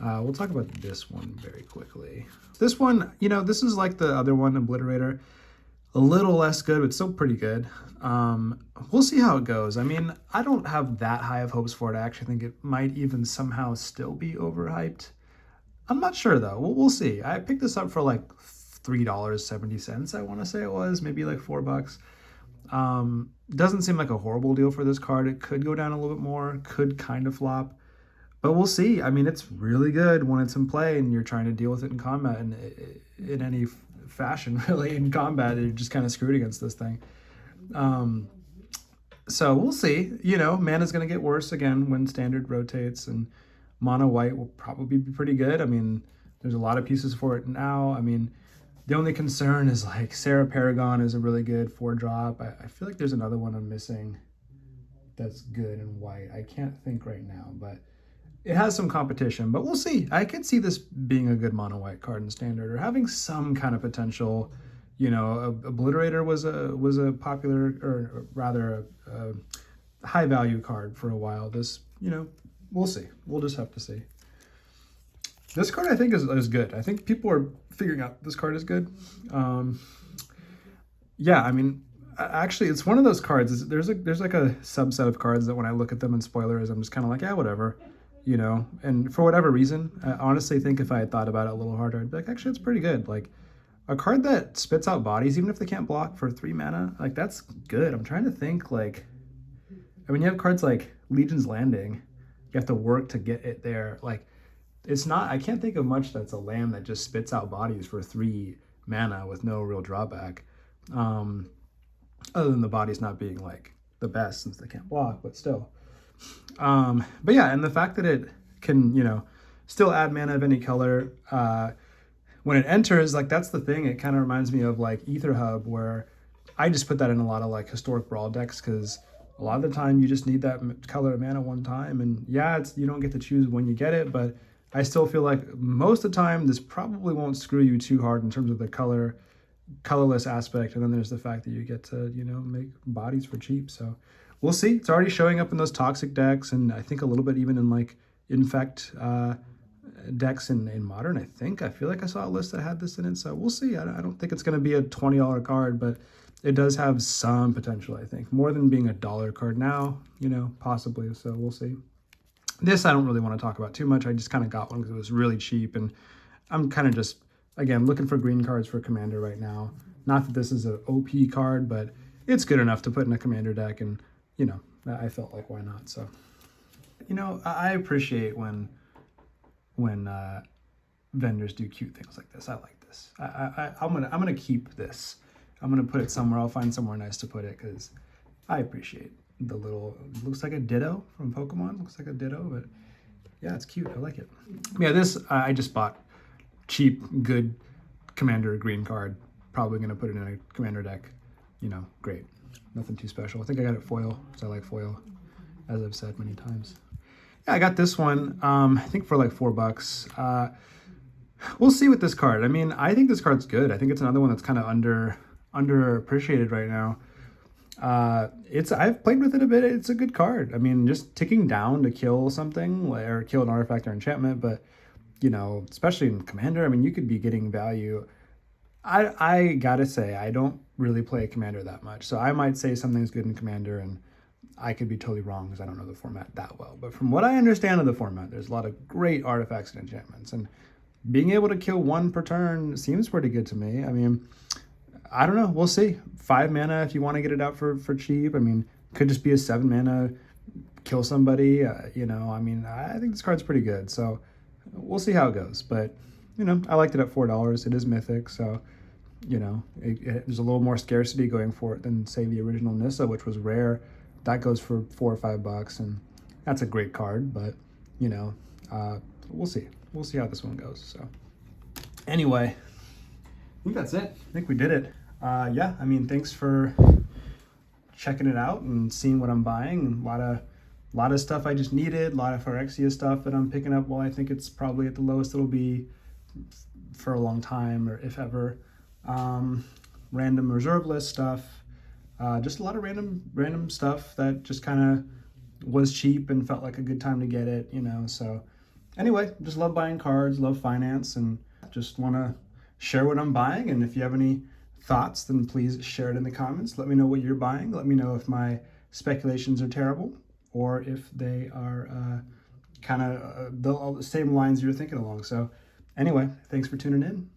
We'll talk about this one very quickly. This one, you know, this is like the other one, Obliterator. A little less good, but still pretty good. We'll see how it goes. I mean, I don't have that high of hopes for it. I actually think it might even somehow still be overhyped. I'm not sure though. We'll see. I picked this up for like $3.70, I want to say it was, maybe like $4. Doesn't seem like a horrible deal for this card. It could go down a little bit more, could kind of flop, but we'll see. I mean, it's really good when it's in play and you're trying to deal with it in combat, and in any fashion really in combat, you're just kind of screwed against this thing. So we'll see. You know, mana's going to get worse again when standard rotates, and mono white will probably be pretty good. I mean, there's a lot of pieces for it now. I mean, the only concern is like Sarah Paragon is a really good 4-drop. I feel like there's another one I'm missing that's good in white. I can't think right now, but it has some competition, but we'll see. I could see this being a good mono white card in standard, or having some kind of potential. You know, Obliterator was a popular, or rather a high value card for a while. This, you know, we'll see. We'll just have to see. This card I think is good. I think people are figuring out this card is good. Yeah, I mean, actually, it's one of those cards. There's like a subset of cards that when I look at them in spoilers, I'm just kind of like, yeah, whatever, you know. And for whatever reason, I honestly think if I had thought about it a little harder, I'd be like, actually, it's pretty good. Like a card that spits out bodies, even if they can't block, for 3 mana, like that's good. I'm trying to think, like, I mean, you have cards like Legion's Landing. You have to work to get it there. Like, it's not, I can't think of much that's a land that just spits out bodies for 3 mana with no real drawback. Other than the bodies not being like the best since they can't block, but still. But yeah, and the fact that it can, you know, still add mana of any color when it enters, like that's the thing. It kind of reminds me of like Ether Hub, where I just put that in a lot of like historic brawl decks, because a lot of the time you just need that color of mana one time, and yeah, it's, you don't get to choose when you get it, but I still feel like most of the time this probably won't screw you too hard in terms of the colorless aspect, and then there's the fact that you get to, you know, make bodies for cheap. So we'll see. It's already showing up in those toxic decks, and I think a little bit even in like infect decks in modern. I feel like I saw a list that had this in it, so we'll see. I don't think it's going to be a $20 card, but it does have some potential, I think, more than being a $1 card now, you know, possibly. So we'll see. This I don't really want to talk about too much. I just kind of got one because it was really cheap, and I'm kind of just, again, looking for green cards for Commander right now. Not that this is an OP card, but it's good enough to put in a Commander deck, and, you know, I felt like, why not? So, you know, I appreciate when vendors do cute things like this. I like this. I'm gonna keep this. I'm gonna put it somewhere. I'll find somewhere nice to put it, because I appreciate the little, looks like a Ditto from Pokemon. Looks like a Ditto, but yeah, it's cute. I like it. Yeah, this I just bought. Cheap, good Commander green card. Probably going to put it in a Commander deck. You know, great. Nothing too special. I think I got it foil, because I like foil, as I've said many times. Yeah, I got this one, I think for like $4. We'll see with this card. I mean, I think this card's good. I think it's another one that's kind of underappreciated right now. I've played with it a bit. It's a good card. I mean, just ticking down to kill something, or kill an artifact or enchantment, but you know, especially in Commander, I mean, you could be getting value. I gotta say, I don't really play Commander that much, so I might say something's good in Commander, and I could be totally wrong because I don't know the format that well. But from what I understand of the format, there's a lot of great artifacts and enchantments, and being able to kill 1 per turn seems pretty good to me. I mean, I don't know. We'll see. 5 mana if you want to get it out for cheap. I mean, could just be a 7 mana, kill somebody. You know, I mean, I think this card's pretty good. So we'll see how it goes. But, you know, I liked it at $4. It is mythic. So, you know, there's a little more scarcity going for it than, say, the original Nissa, which was rare. That goes for $4 or $5. And that's a great card. But, you know, we'll see. We'll see how this one goes. So anyway, I think that's it. I think we did it. Yeah, I mean, thanks for checking it out and seeing what I'm buying. A lot of stuff I just needed, a lot of Phyrexia stuff that I'm picking up. Well, I think it's probably at the lowest it'll be for a long time, or if ever. Random reserve list stuff. Just a lot of random stuff that just kind of was cheap and felt like a good time to get it, you know. So anyway, just love buying cards, love finance, and just want to share what I'm buying. And if you have any thoughts, then please share it in the comments. Let me know what you're buying. Let me know if my speculations are terrible or if they are kind of the same lines you're thinking along. So anyway, thanks for tuning in.